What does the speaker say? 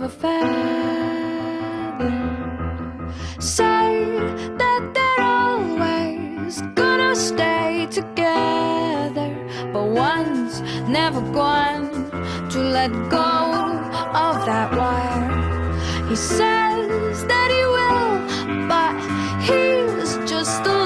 a feather. Say that they're always gonna stay together, but one's never going to let go of that wire. He says that he will, but he's just a